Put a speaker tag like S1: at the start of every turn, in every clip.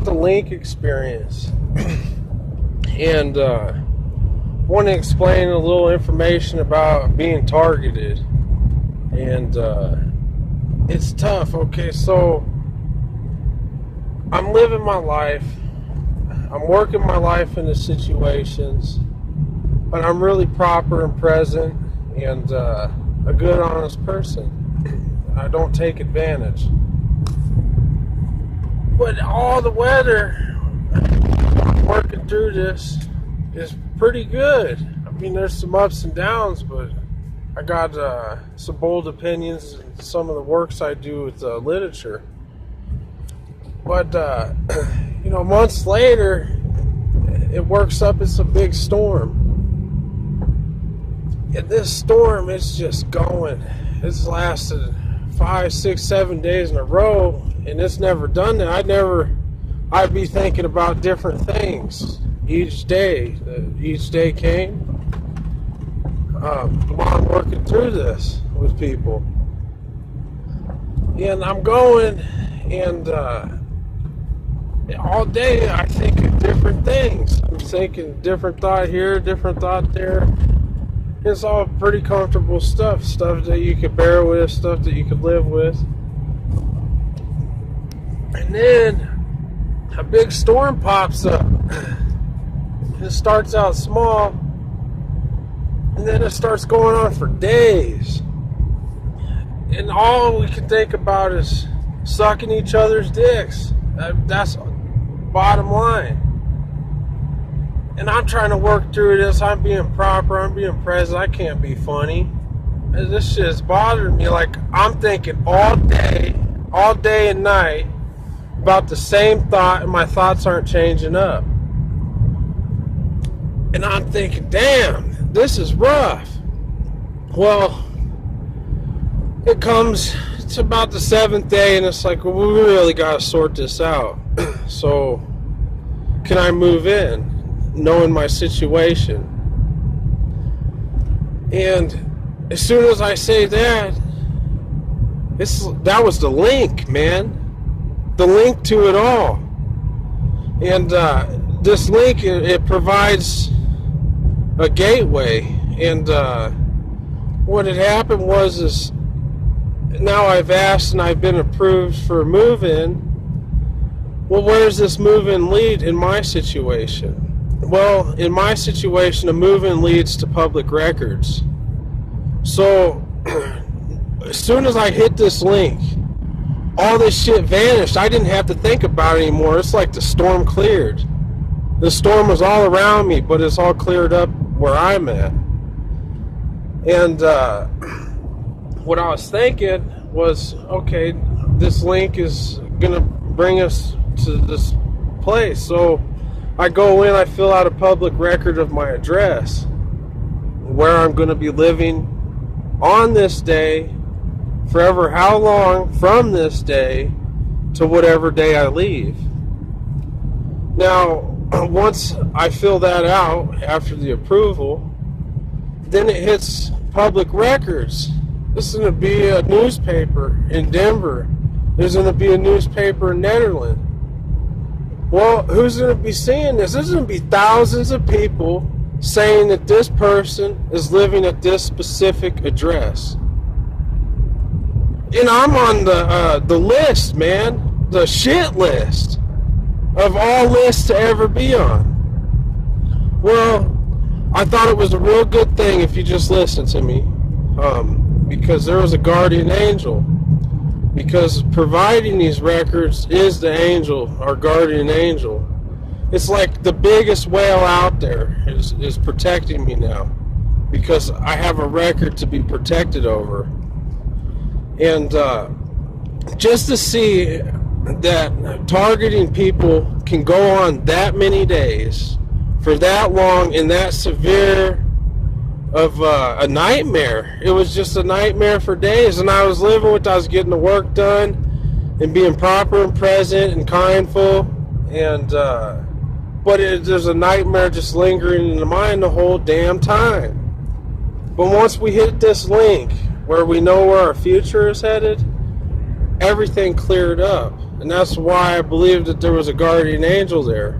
S1: about the Link experience, and want to explain a little information about being targeted. And it's tough. Okay, so I'm living my life. I'm working my life into situations, but I'm really proper and present and a good, honest person. I don't take advantage. But all the weather, working through this, is pretty good. I mean, there's some ups and downs, but I got some bold opinions in some of the works I do with literature. But, months later, it works up as a big storm. And this storm is just going. It's lasted 5, 6, 7 days in a row, and it's never done that. I'd be thinking about different things each day. Each day came while I'm working through this with people. And I'm going, and all day I think of different things. I'm thinking different thought here, different thought there. It's all pretty comfortable stuff that you could bear with, stuff that you could live with. And then a big storm pops up. It starts out small, and then it starts going on for days. And all we can think about is sucking each other's dicks. That's bottom line. And I'm trying to work through this. I'm being proper. I'm being present. I can't be funny. This shit's bothering me. Like, I'm thinking all day and night about the same thought, and my thoughts aren't changing up. And I'm thinking, damn, this is rough. Well, it's about the 7th day, and it's like, well, we really got to sort this out. So, can I move in, knowing my situation? And as soon as I say that, that was the link, man. The link to it all. And this link, it provides a gateway. And what had happened was now I've asked and I've been approved for a move-in. Well, where does this move-in lead in my situation? Well, in my situation, a move-in leads to public records. So, as soon as I hit this link, all this shit vanished. I didn't have to think about it anymore. It's like the storm cleared. The storm was all around me, but it's all cleared up where I'm at. And what I was thinking was, okay, this link is going to bring us to this place. So I go in, I fill out a public record of my address, where I'm going to be living on this day, forever how long from this day to whatever day I leave. Now, once I fill that out after the approval, then it hits public records. This is going to be a newspaper in Denver. There's going to be a newspaper in Netherlands. Well, who's going to be seeing this? There's going to be thousands of people saying that this person is living at this specific address. And I'm on the list, man. The shit list of all lists to ever be on. Well, I thought it was a real good thing if you just listen to me. Because there was a guardian angel. Because providing these records is the angel, our guardian angel. It's like the biggest whale out there is protecting me now. Because I have a record to be protected over. And just to see that targeting people can go on that many days, for that long, and that severe of a nightmare. It was just a nightmare for days, and I was living with it. I was getting the work done and being proper and present and kindful, and but there's a nightmare just lingering in the mind the whole damn time. But once we hit this link where we know where our future is headed, everything cleared up. and that's why I believed that there was a guardian angel there.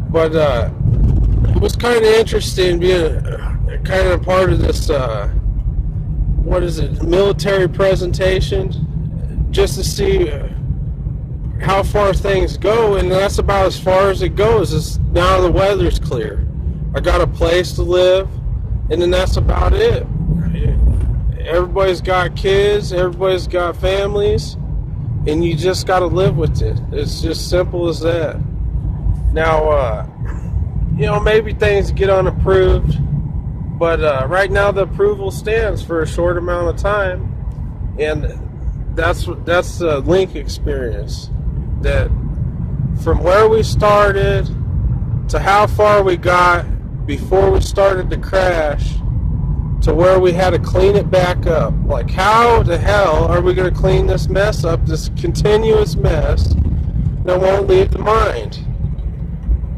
S1: But it was kind of interesting being kind of part of this, military presentation, just to see how far things go, and that's about as far as it goes. Is now the weather's clear, I got a place to live, and then that's about it. Everybody's got kids, everybody's got families, and you just got to live with it. It's just simple as that. Now, maybe things get unapproved, but right now the approval stands for a short amount of time, and that's the Link experience. That from where we started to how far we got before we started to crash, to where we had to clean it back up. Like, how the hell are we going to clean this mess up, this continuous mess that won't leave the mind?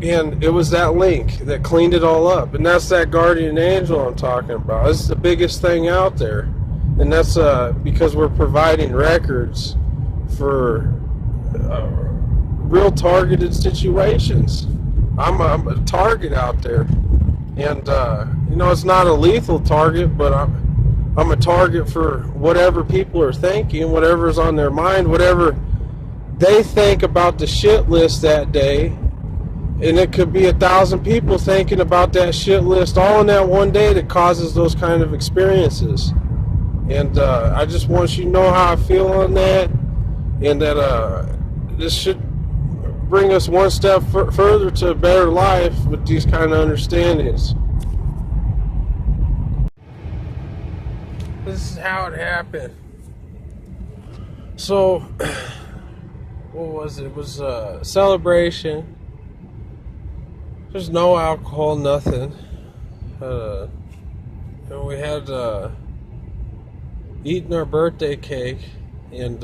S1: And it was that Link that cleaned it all up. And that's that guardian angel I'm talking about. It's the biggest thing out there. And that's because we're providing records for real targeted situations. I'm a target out there. And, it's not a lethal target, but I'm a target for whatever people are thinking, whatever's on their mind, whatever they think about the shit list that day. And it could be 1,000 people thinking about that shit list all in that one day that causes those kind of experiences. And I just want you to know how I feel on that, and that this should bring us one step further to a better life with these kind of understandings. This is how it happened. So, what was it? It was a celebration. There's no alcohol, nothing. And we had eaten our birthday cake, and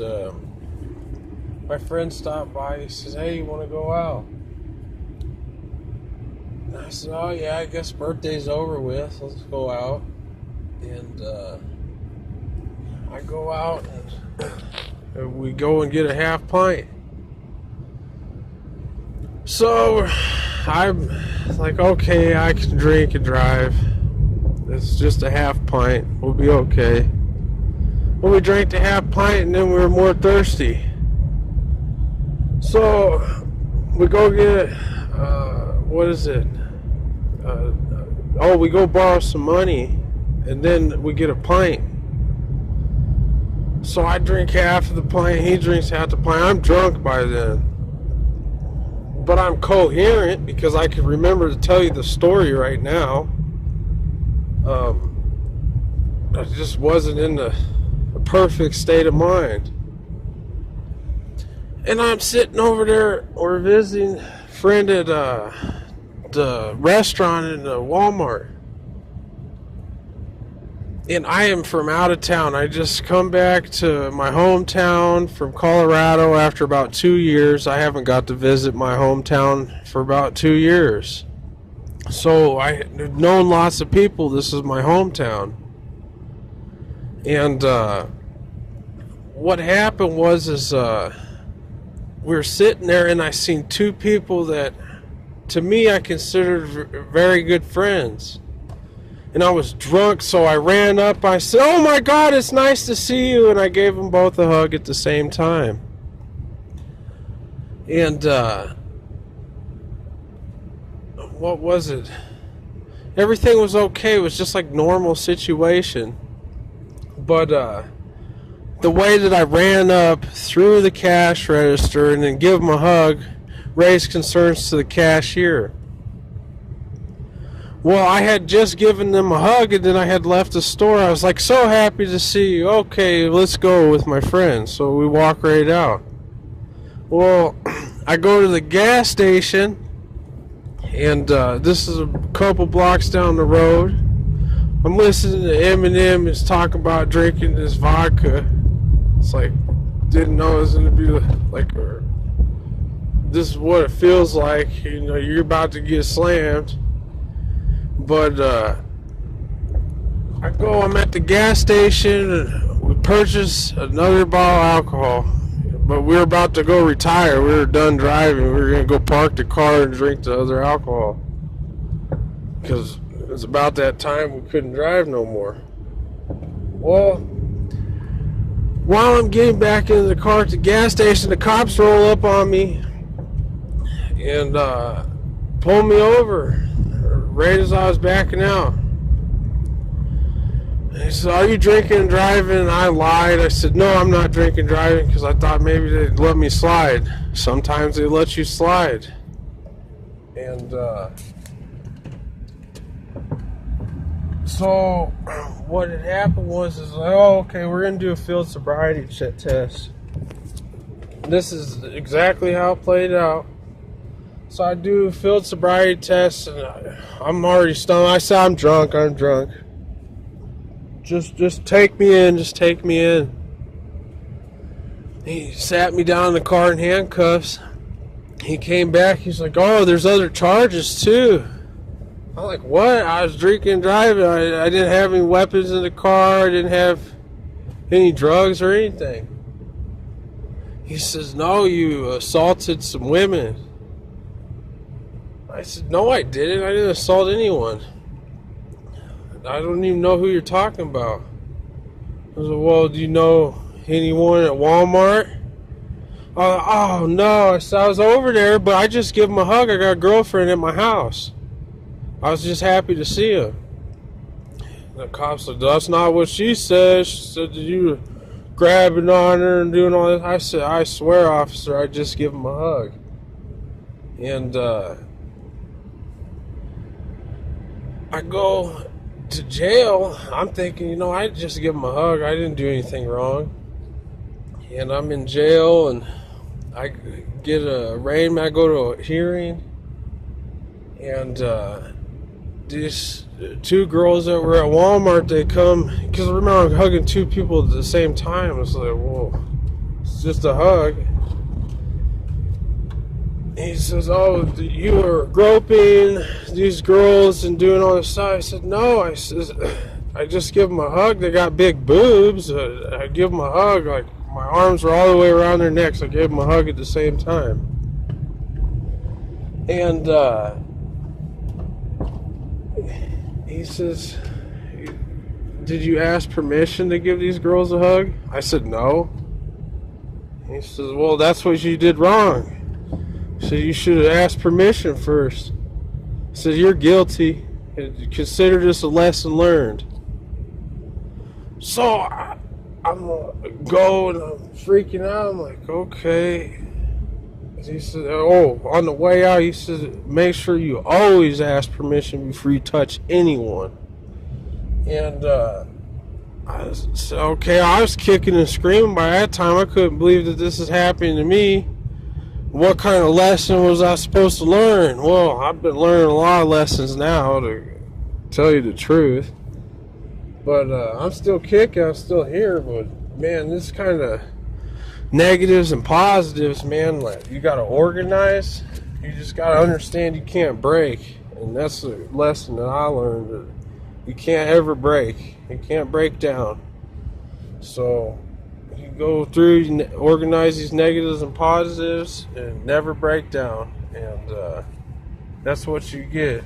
S1: my friend stopped by. He says, "Hey, you want to go out?" And I said, "Oh yeah, I guess birthday's over with. Let's go out." And I go out, and we go and get a half pint. So I'm like, okay, I can drink and drive. It's just a half pint. We'll be okay. Well, we drank the half pint, and then we were more thirsty. So we go get, we go borrow some money, and then we get a pint. So I drink half of the pint, he drinks half the pint. I'm drunk by then, but I'm coherent because I can remember to tell you the story right now. I just wasn't in a perfect state of mind. And I'm sitting over there, or visiting a friend at the restaurant in Walmart. And I am from out of town. I just come back to my hometown from Colorado after about 2 years. I haven't got to visit my hometown for about 2 years. So I've known lots of people. This is my hometown. And what happened was we were sitting there, and I seen two people that, to me, I considered very good friends. And I was drunk, so I ran up. I said, "Oh my God, it's nice to see you." And I gave them both a hug at the same time. And what was it? Everything was okay. It was just like normal situation. But the way that I ran up through the cash register and then give them a hug raised concerns to the cashier. Well, I had just given them a hug, and then I had left the store. I was like, "So happy to see you. Okay, let's go with my friends." So we walk right out. Well, I go to the gas station, and this is a couple blocks down the road. I'm listening to Eminem is talking about drinking this vodka. It's like, didn't know it was going to be like, this is what it feels like. You're about to get slammed. But I'm at the gas station, and we purchase another bottle of alcohol. But we were about to go retire. We were done driving. We were going to go park the car and drink the other alcohol. Because it was about that time we couldn't drive no more. Well, while I'm getting back into the car at the gas station, the cops roll up on me and pull me over right as I was backing out. He said, "Are you drinking and driving?" And I lied. I said, "No, I'm not drinking and driving," because I thought maybe they'd let me slide. Sometimes they let you slide. And so what had happened was, oh, okay, we're going to do a field sobriety test. This is exactly how it played out. So I do a field sobriety test, and I'm already stoned. I said, I'm drunk. Just take me in. Just take me in. He sat me down in the car in handcuffs. He came back. He's like, "Oh, there's other charges too." I'm like, "What?" I was drinking and driving. I didn't have any weapons in the car. I didn't have any drugs or anything. He says, "No, you assaulted some women." I said, "No, I didn't. I didn't assault anyone. I don't even know who you're talking about." I was like, "Well, do you know anyone at Walmart?" Oh, no. I said, "I was over there, but I just give him a hug. I got a girlfriend at my house. I was just happy to see him." The cop said, "That's not what she said. She said that you were grabbing on her and doing all this." I said, "I swear, officer, I just give him a hug." And I go to jail. I'm thinking, I just give him a hug. I didn't do anything wrong. And I'm in jail, and I get a arraignment. I go to a hearing, and these two girls that were at Walmart, they come, because I remember I'm hugging two people at the same time. It's like, well, it's just a hug. He says, "Oh, you were groping these girls and doing all this stuff." I said, "No." I says, "I just give them a hug. They got big boobs. I give them a hug. Like, my arms were all the way around their necks. I gave them a hug at the same time." And he says, "Did you ask permission to give these girls a hug?" I said, "No." He says, "Well, that's what you did wrong. So you should have asked permission first." I said, "You're guilty. Consider this a lesson learned." So I'm going, I'm freaking out. I'm like, okay. He said, "Oh, on the way out," he said, "make sure you always ask permission before you touch anyone." And I said, okay. I was kicking and screaming by that time. I couldn't believe that this is happening to me. What kind of lesson was I supposed to learn? Well, I've been learning a lot of lessons now, to tell you the truth. But I'm still kicking. I'm still here. But, man, this kind of negatives and positives, man, like, you got to organize. You just got to understand you can't break. And that's the lesson that I learned. That you can't ever break. You can't break down. So you go through, you organize these negatives and positives, and never break down. And that's what you get.